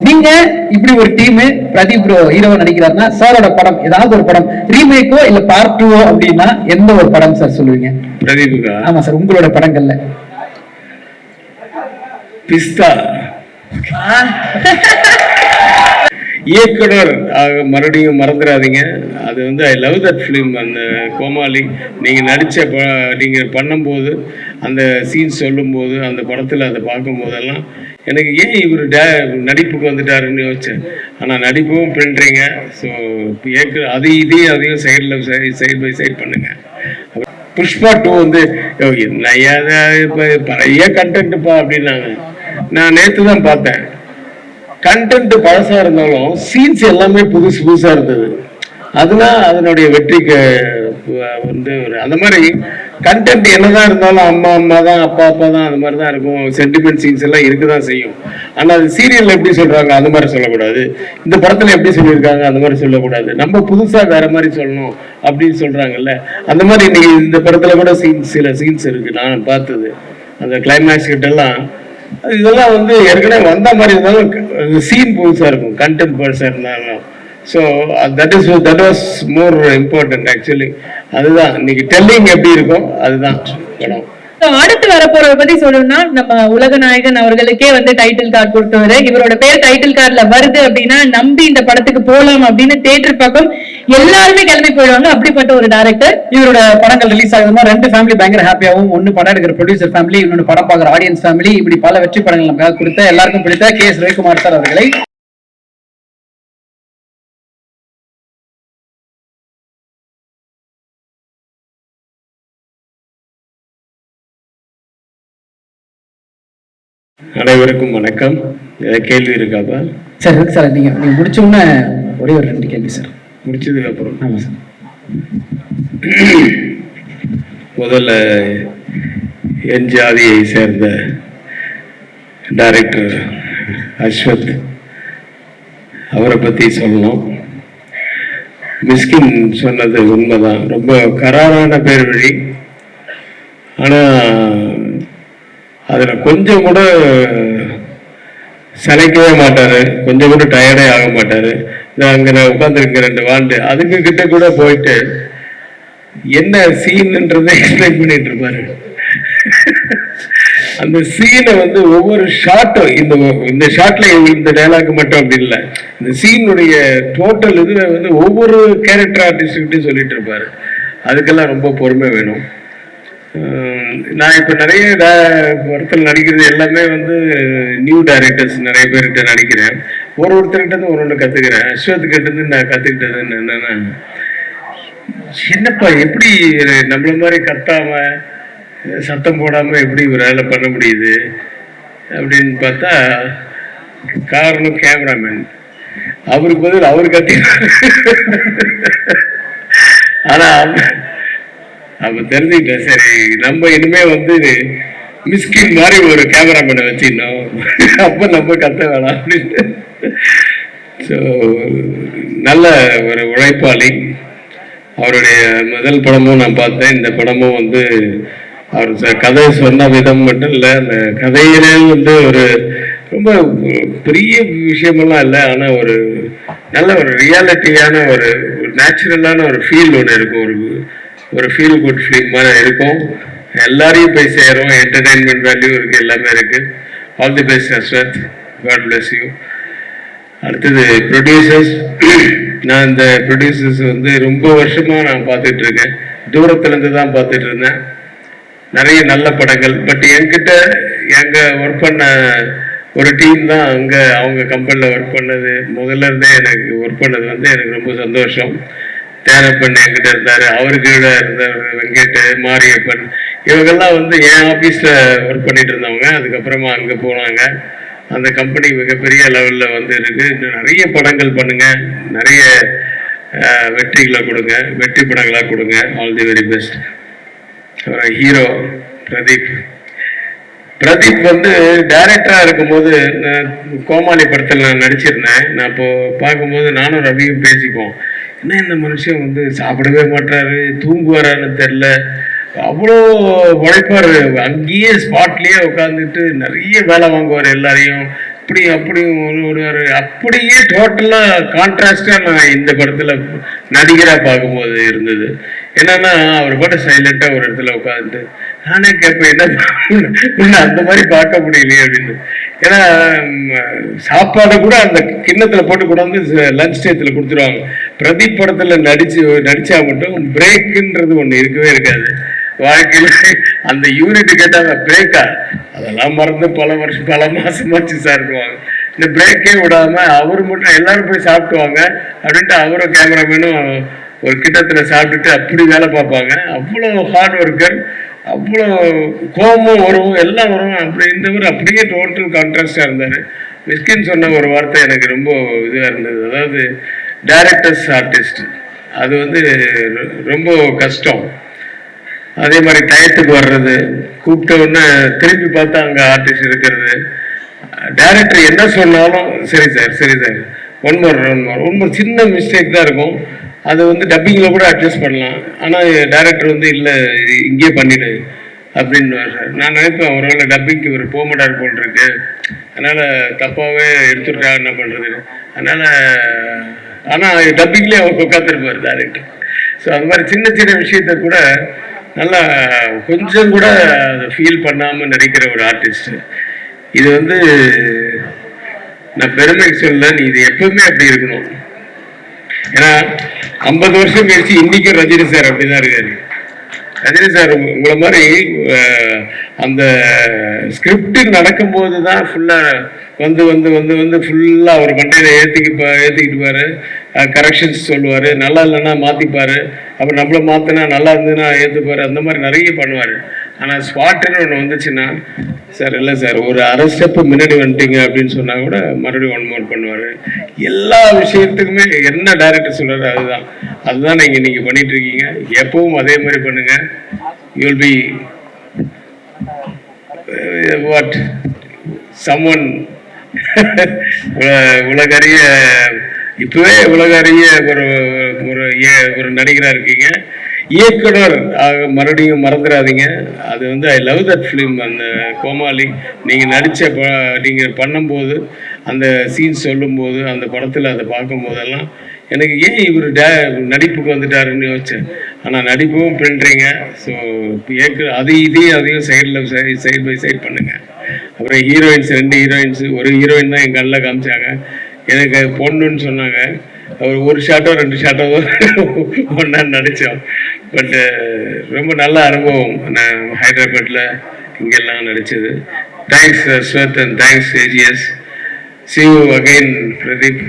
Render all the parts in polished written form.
நீங்க இப்படி ஒரு டீம் பிரதீப் ப்ரோ ஹீரோவா நடிக்கிறாருன்னா சாரோட படம் ஏதாவது ஒரு படம் ரீமேக்கோ இல்ல பார்ட் 2 அப்படின்னா எந்த ஒரு படம் சார் சொல்லுவீங்க? பிரதீப்புக்கா? ஆமா சார், உங்களோட படங்கள்ல. பிஸ்தா இயக்குனர் மறுபடியும் மறந்துடாதீங்க. அது வந்து ஐ லவ் தட் ஃபிலிம். அந்த கோமாளி நீங்கள் நீங்கள் பண்ணும்போது அந்த சீன் சொல்லும்போது அந்த படத்தில் அதை பார்க்கும்போதெல்லாம் எனக்கு ஏன் இவர் நடிப்புக்கு வந்துட்டாருன்னு யோசிச்சேன். ஆனால் நடிப்பும் பண்ணுறீங்க. ஸோ அதையும் சைடு பை சைடு பண்ணுங்க. புஷ்பா 2 வந்து இப்போ பழைய கண்டென்ட்டுப்பா அப்படின்னாங்க. நான் நேற்று தான் பார்த்தேன். கண்டென்ட் பழசா இருந்தாலும் சீன்ஸ் எல்லாமே புதுசா இருந்தது. அதெல்லாம் அதனுடைய வெற்றிக்கு வந்து அந்த மாதிரி கண்டென்ட் என்னதான் இருந்தாலும் அம்மா தான் அப்பா தான் அந்த மாதிரி தான் இருக்கும். சென்டிமெண்ட் சீன்ஸ் எல்லாம் இருக்குதான் செய்யும். ஆனால் அது சீரியல்ல எப்படி சொல்றாங்க அந்த மாதிரி சொல்லக்கூடாது, இந்த படத்துல எப்படி சொல்லியிருக்காங்க அந்த மாதிரி சொல்லக்கூடாது, நம்ம புதுசா வேற மாதிரி சொல்லணும் அப்படின்னு சொல்றாங்கல்ல. அந்த மாதிரி இன்னைக்கு இந்த படத்துல கூட சில சீன்ஸ் இருக்கு. நான் பார்த்தது அந்த கிளைமேக்ஸ் கிட்ட எல்லாம் இதெல்லாம் வந்து ஏற்கனவே வந்த மாதிரி இருந்தாலும் சீன் புதுசா இருக்கும், கண்டென்ட் புதுசா இருந்தாலும். So that was more important actually. அதுதான் இன்னைக்கு டெல்லிங் எப்படி இருக்கும் அதுதான் படம். அடுத்து வரப்போறத பத்தி சொல்லணும்னா நம்ம உலக நாயகன் அவர்களுக்கே வந்து டைட்டில் கார்டு கொடுத்தவரு. இவரோட பேர் டைட்டில் கார்டுல வருது அப்படின்னா நம்பி இந்த படத்துக்கு போலாம் அப்படின்னு தியேட்டர் பக்கம் எல்லாருமே கிளம்பி போயிடுவாங்க. அப்படிப்பட்ட ஒரு டைரக்டர். இவரோட படங்கள் ரிலீஸ் ஆகுதுன்னா 2 ஃபேமிலி பயங்கர ஹாப்பியாகவும், ஒன்னு படம் எடுக்கிற ப்ரொடியூசர் ஃபேமிலி, இன்னொன்று படம் பார்க்குற ஆடியன்ஸ் ஃபேமிலி, இப்படி பல வெற்றி படங்கள் நமக்காக கொடுத்த எல்லாருக்கும் பிடித்த கே.எஸ். ரவிக்குமார் சார் அவர்களை அனைவருக்கும் வணக்கம். கேள்வி இருக்காப்பா? சார் இருக்கு சார். நீங்க முடிச்ச உடனே ஒரே ஒரு 2 கேள்வி சார். முடிச்சதுக்கு அப்புறம்? ஆமா சார். முதல்ல என் ஜாதியை சேர்ந்த டைரக்டர் அஸ்வத் அவரை பத்தி சொல்லணும். மிஸ்கின் சொன்னது உண்மைதான். ரொம்ப கராரான பேர் வழி. ஆனா அதில் கொஞ்சம் கூட சளைக்கவே மாட்டார், கொஞ்சம் கூட டயர்டே ஆக மாட்டார். அங்கே நான் உட்காந்துருக்க 2 வாண்டு அதுக்கு கிட்ட கூட போயிட்டு என்ன சீன்ன்றதை எக்ஸ்பிளைன் பண்ணிட்டு இருப்பாரு. அந்த சீனை வந்து ஒவ்வொரு ஷாட்டும் இந்த ஷாட்ல இந்த டைலாக் மட்டும் அப்படி இல்லை, இந்த சீனுடைய டோட்டல் இதுல வந்து ஒவ்வொரு கேரக்டர் ஆர்டிஸ்ட்கிட்டையும் சொல்லிட்டு இருப்பாரு. அதுக்கெல்லாம் ரொம்ப பொறுமை வேணும். நான் இப்போ நிறைய படத்தில் நடிக்கிறது எல்லாமே வந்து நியூ டைரக்டர்ஸ் நிறைய பேர்கிட்ட நடிக்கிறேன். ஒருத்தர்கிட்ட ஒன்று கற்றுக்கிறேன். அஸ்வத்கிட்ட நான் கற்றுக்கிட்டது என்னன்னா, என்னப்பா எப்படி நம்மள மாதிரி கத்தாம சத்தம் போடாம எப்படி ஒரு வேலை பண்ண முடியுது அப்படின்னு பார்த்தா காரணம் கேமராமேன். அவருக்கு பதில் அவர் கத்தினார். ஆனா அப்ப தெரிஞ்சுக்கிட்டேன், சரி நம்ம இனிமே வந்து மிஸ்கின் மாதிரி ஒரு கேமராமேனை வச்சிடணும், அப்ப நம்ம கத்த வேணாம் அப்படின்ட்டு. ஸோ நல்ல ஒரு உழைப்பாளி. அவருடைய முதல் படமும் நான் பார்த்தேன். இந்த படமும் வந்து அவர் கதை சொன்ன விதம் மட்டும் இல்லை, அந்த கதையிலே வந்து ஒரு ரொம்ப பெரிய விஷயமெல்லாம் இல்லை, ஆனால் ஒரு நல்ல ஒரு ரியாலிட்டியான ஒரு நேச்சுரலான ஒரு ஃபீல் ஒன்று இருக்கும். ஒரு ஃபீல் குட் ஃபிலிம் மாதிரி இருக்கும். எல்லாரையும் போய் சேரும். என்டர்டைன்மெண்ட் வேல்யூ இருக்கு, எல்லாமே இருக்கு. All the best Ashwath. God bless you. அடுத்தது ப்ரொடியூசர்ஸ். நான் இந்த ப்ரொடியூசர்ஸ் வந்து ரொம்ப வருஷமா நான் பார்த்துட்டு இருக்கேன். தூரத்துலேருந்து தான் பார்த்துட்டு இருந்தேன். நிறைய நல்ல படங்கள். பட் என்கிட்ட ஒர்க் பண்ண ஒரு டீம் தான் அவங்க கம்பெனியில் ஒர்க் பண்ணது. முதல்ல இருந்தே எனக்கு ஒர்க் பண்ணது வந்து எனக்கு ரொம்ப சந்தோஷம். தேனப்பன் என்கிட்ட இருந்தார், அவருக்கு இருந்தார் வெங்கட், மாரியப்பன், இவங்கெல்லாம் வந்து என் ஆஃபீஸில் ஒர்க் பண்ணிட்டு இருந்தவங்க. அதுக்கப்புறமா அங்கே போனாங்க. அந்த கம்பெனி மிகப்பெரிய லெவலில் வந்து இருக்கு. இன்னும் நிறைய படங்கள் பண்ணுங்க, நிறைய வெற்றிகளை கொடுங்க, வெற்றி படங்களாக கொடுங்க. All the very best. Hero Pradeep வந்து டைரக்டராக இருக்கும்போது கோமாளி படத்தில் நான் நடிச்சிருந்தேன். நான் இப்போ பார்க்கும்போது நானும் ரவியும் பேசிப்போம், என்ன இந்த மனுஷன் வந்து சாப்பிடவே மாட்டாரு, தூங்குவாரான்னு தெரில, அவ்வளோ உழைப்பார். அங்கேயே ஸ்பாட்லேயே உட்காந்துட்டு நிறைய வேலை வாங்குவார் எல்லாரையும். அப்படி அப்படி ஒரு அப்படியே டோட்டலா கான்ட்ராஸ்டா நான் இந்த படத்துல நடிகரா பார்க்கும்போது இருந்தது. என்னன்னா அவர் பாட்டு சைலண்டா ஒரு இடத்துல உட்காந்துட்டு நானே கேட்பேன், என்ன அந்த மாதிரி பார்க்க முடியலையே அப்படின்னு. ஏன்னா சாப்பாடு கூட அந்த கிண்ணத்துல போட்டு கூட வந்து லஞ்ச் டயத்துல கொடுத்துருவாங்க. பிரதீப் படத்துல நடிச்சா மட்டும் பிரேக்குன்றது ஒண்ணு இருக்கவே இருக்காது. வாழ்க்கையில அந்த யூனிட் கேட்டாங்க பிரேக்கா, அதெல்லாம் மறந்து பல மாசமாச்சு சாப்பிடுவாங்க. இந்த பிரேக்கே விடாம அவரு மட்டும் எல்லாரும் போய் சாப்பிட்டுவாங்க அப்படின்ட்டு அவரும் கேமராமேனும் ஒரு கிட்டத்துல சாப்பிட்டுட்டு அப்படி வேலை பார்ப்பாங்க. அவ்வளோ ஹார்ட் ஒர்க்கர், அவ்வளோ கோபமும் வரும், எல்லாம் வரும். அப்படி இருந்தவர் அப்படியே டோட்டல் கான்ட்ராஸ்டா இருந்தாரு. மிஸ்கின் சொன்ன ஒரு வார்த்தை எனக்கு ரொம்ப இதுவாக இருந்தது. அதாவது டைரக்டர்ஸ் ஆர்டிஸ்ட் அது வந்து ரொம்ப கஷ்டம். அதே மாதிரி டயத்துக்கு வர்றது, கூப்பிட்ட உடனே திரும்பி பார்த்தா அங்கே ஆர்டிஸ்ட் இருக்கிறது. டைரக்டர் என்ன சொன்னாலும் சரி சார் ஒன் மோர் சின்ன மிஸ்டேக் தான் இருக்கும். அது வந்து டப்பிங்கில் கூட அட்ஜஸ்ட் பண்ணலாம். ஆனால் டைரக்டர் வந்து இல்லை இங்கே பண்ணிடு அப்படின்னு சார். நான் நினைப்பேன் ஒருவேளை டப்பிங்க்கு ஒரு போக மாட்டார் போல் இருக்கு, அதனால் தப்பாகவே எடுத்துட்டா என்ன பண்ணுறது. அதனால் ஆனால் டப்பிங்லேயே அவர் உட்காந்துருப்பார் டைரக்டர். ஸோ அது மாதிரி சின்ன சின்ன விஷயத்த கூட நல்லா கொஞ்சம் கூட ஃபீல் பண்ணாமல் நடிக்கிற ஒரு ஆர்டிஸ்ட். இது வந்து நான் பெருமைக்கு சொல்ல, நீ இது எப்பவுமே அப்படி இருக்கணும். ஏன்னா 50 வருஷம் கழிச்சு இன்னைக்கும் ரஜினி சார் அப்படிதான் இருக்காரு. ரஜினி சார் உங்களை மாதிரி அந்த ஸ்கிரிப்ட் நடக்கும்போது தான் ஃபுல்லா வந்து வந்து வந்து வந்து ஃபுல்லா அவர் மண்டையில ஏத்திக்கிட்டு பாரு, கரெக்ஷன்ஸ் சொல்லுவாரு, நல்லா இல்லைன்னா மாத்திப்பாரு, அப்புறம் நம்மள மாத்தினா நல்லா இருந்ததுன்னா ஏத்துப்பாரு, அந்த மாதிரி நிறைய பண்ணுவாரு. ஆனா ஸ்பாட்டுன்னு ஒன்று வந்துச்சுன்னா சார் இல்லை சார் ஒரு அரை ஸ்டெப்பு முன்னாடி வந்துட்டீங்க அப்படின்னு சொன்னா கூட மறுபடியும் ஒன் மோர் பண்ணுவாரு. எல்லா விஷயத்துக்குமே என்ன டைரக்டர் சொல்றாரு அதுதான் நீங்க பண்ணிட்டு இருக்கீங்க. எப்பவும் அதே மாதிரி பண்ணுங்க. யூல் பி வாட் சம்ஒன் உலகறிய, இப்பவே உலகறிய ஒரு நடிகரா இருக்கீங்க. இயக்குனர் மறுபடியும் மறந்துடாதீங்க. அது வந்து ஐ லவ் தட் ஃபிலிம். அந்த கோமாளி நீங்கள் பண்ணும்போது அந்த சீன் சொல்லும்போது அந்த படத்தில் அதை பார்க்கும்போதெல்லாம் எனக்கு ஏன் இவர் நடிப்புக்கு வந்துட்டாருன்னு யோசிச்சேன். ஆனால் நடிப்பும் பண்ணுறீங்க. ஸோ அதையும் சைடு பை சைடு பண்ணுங்க. அப்புறம் ஹீரோயின்ஸ் 2 ஹீரோயின்ஸ், ஒரு ஹீரோயின் தான் என் கண்ணில் காமிச்சாங்க. எனக்கு பொண்ணுன்னு சொன்னாங்க. அவர் ஒரு ஷாட்டோ 2 ஷாட்டோ ஒன்றா நடித்தோம். பட்டு ரொம்ப நல்ல அனுபவம். நான் ஹைதராபாத்தில் இங்கெல்லாம் நடித்தது. தேங்க்ஸ் ஸ்வத் and thanks AGS. see you again Pradeep.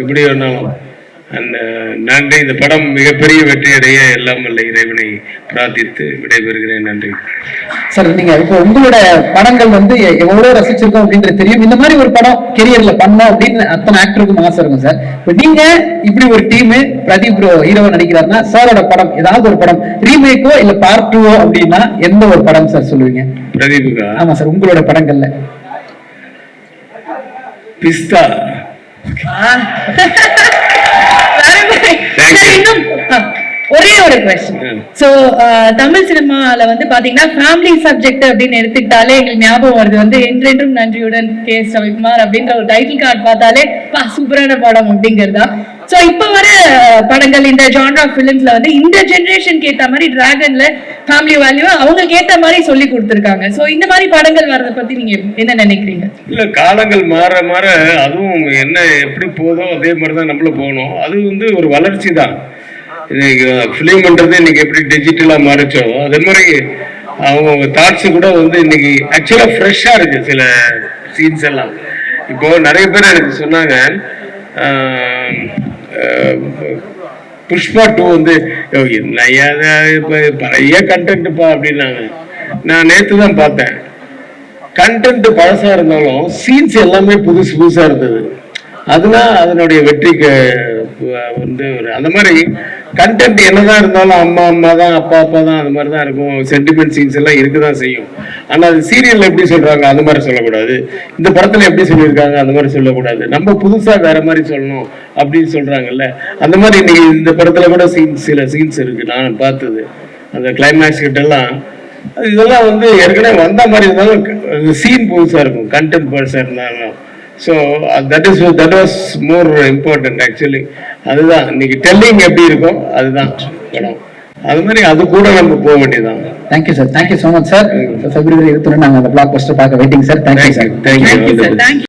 எப்படி வேணாலும் அண்ட் நன்றி. இந்த படம் மிகப்பெரிய வெற்றியடைய எல்லாம் வல்ல இறைவனை பிரார்த்தித்து விடைபெறுகிறேன். நன்றி சார். நீங்க இப்போ உங்களோட படங்கள் வந்து எவ்வளவு ரசிச்சிருக்கோம் அப்படின்றது தெரியும். இந்த மாதிரி ஒரு படம் கெரியர்ல பண்ணோம் அப்படின்னு அத்தனை ஆக்டருக்கும் ஆசை இருக்கும் சார். இப்போ நீங்க இப்படி ஒரு டீம் பிரதீப் ப்ரோ ஹீரோவா நடிக்கிறாருன்னா சாரோட படம் ஏதாவது ஒரு படம் ரீமேக்கோ இல்ல பார்ட் 2 அப்படின்னா எந்த ஒரு படம் சார் சொல்லுவீங்க? பிரதீபுக்கா? ஆமா சார். உங்களோட படங்கள்ல பிஸ்தா. ஒரே ஒரு கொஸ்டின். சோ தமிழ் சினிமால வந்து பாத்தீங்கன்னா ஃபேமிலி சப்ஜெக்ட் அப்படின்னு எடுத்துக்கிட்டாலே எங்களுக்கு ஞாபகம் வருது வந்து என்றென்றும் நன்றியுடன் K.S. ரவிக்குமார் அப்படின்ற ஒரு டைட்டில் கார்டு பார்த்தாலே சூப்பரான படம் அப்படிங்கிறதா. சோ இப்ப வர படங்கள் இந்த ஜான்ரா பிலிம்ஸ்ல வந்து இந்த ஜெனரேஷனுக்கு ஏத்த மாதிரி டிராகன்ல ஃபேமிலி வேல்யூ அவங்களுக்கு ஏத்த மாதிரி சொல்லி கொடுத்துருக்காங்க. சோ இந்த மாதிரி படங்கள் வர்றத பத்தி நீங்க என்ன நினைக்கிறீங்க? இல்ல, காலங்கள் மாற மாற அதுவும் என்ன எப்படி போதோ அதே மாதிரிதான் நம்மளும் போகணும். அது வந்து ஒரு வளர்ச்சி தான். ஃபிலிம்ன்றது இன்னைக்கு எப்படி டிஜிட்டலா மாறிச்சோ அதே மாதிரி அவங்க தாட்ஸ் கூட வந்து இன்னைக்கு ஆக்சுவலா ஃப்ரெஷ்ஷா இருக்கு. சில சீன்ஸ் எல்லாம் இப்போ நிறைய பேர் எனக்கு சொன்னாங்க புஷ்பா 2 வந்து பழைய கண்டென்ட்ப்பா அப்படின்னாங்க. நான் நேற்று தான் பார்த்தேன். கண்டென்ட் பழசா இருந்தாலும் சீன்ஸ் எல்லாமே புதுசா இருந்தது. அதெல்லாம் அதனுடைய வெற்றிக்கு வந்து அந்த மாதிரி கண்டென்ட் என்னதான் இருந்தாலும் அம்மா தான் அப்பா தான் அந்த மாதிரி தான் இருக்கும். சென்டிமெண்ட் சீன்ஸ் எல்லாம் இருக்குதான் செய்யும். ஆனா அது சீரியல்ல எப்படி சொல்றாங்க அந்த மாதிரி சொல்லக்கூடாது, இந்த படத்துல எப்படி சொல்லியிருக்காங்க அந்த மாதிரி சொல்லக்கூடாது, நம்ம புதுசா வேற மாதிரி சொல்லணும் அப்படின்னு சொல்றாங்கல்ல. அந்த மாதிரி இன்னைக்கு இந்த படத்துல கூட சில சீன்ஸ் இருக்கு நான் பார்த்தது. அந்த கிளைமேக்ஸ் கிட்ட எல்லாம் இதெல்லாம் வந்து ஏற்கனவே வந்த மாதிரி இருந்தாலும் சீன் புதுசா இருக்கும், கண்டென்ட் பழசா இருந்தாலும் so that was more important actually. அதுதான் இன்னைக்கு டெல்லிங் எப்படி இருக்கும் அதுதான் படம். அது மாதிரி அது கூட நம்ம போக வேண்டியதான். Thank you sir, thank you so much sir. February 21 நாங்கள் அந்த பிளாக் பஸ்டர் பார்க்க waiting sir. Thank you sir. Thank you. Thank you sir. Thank you.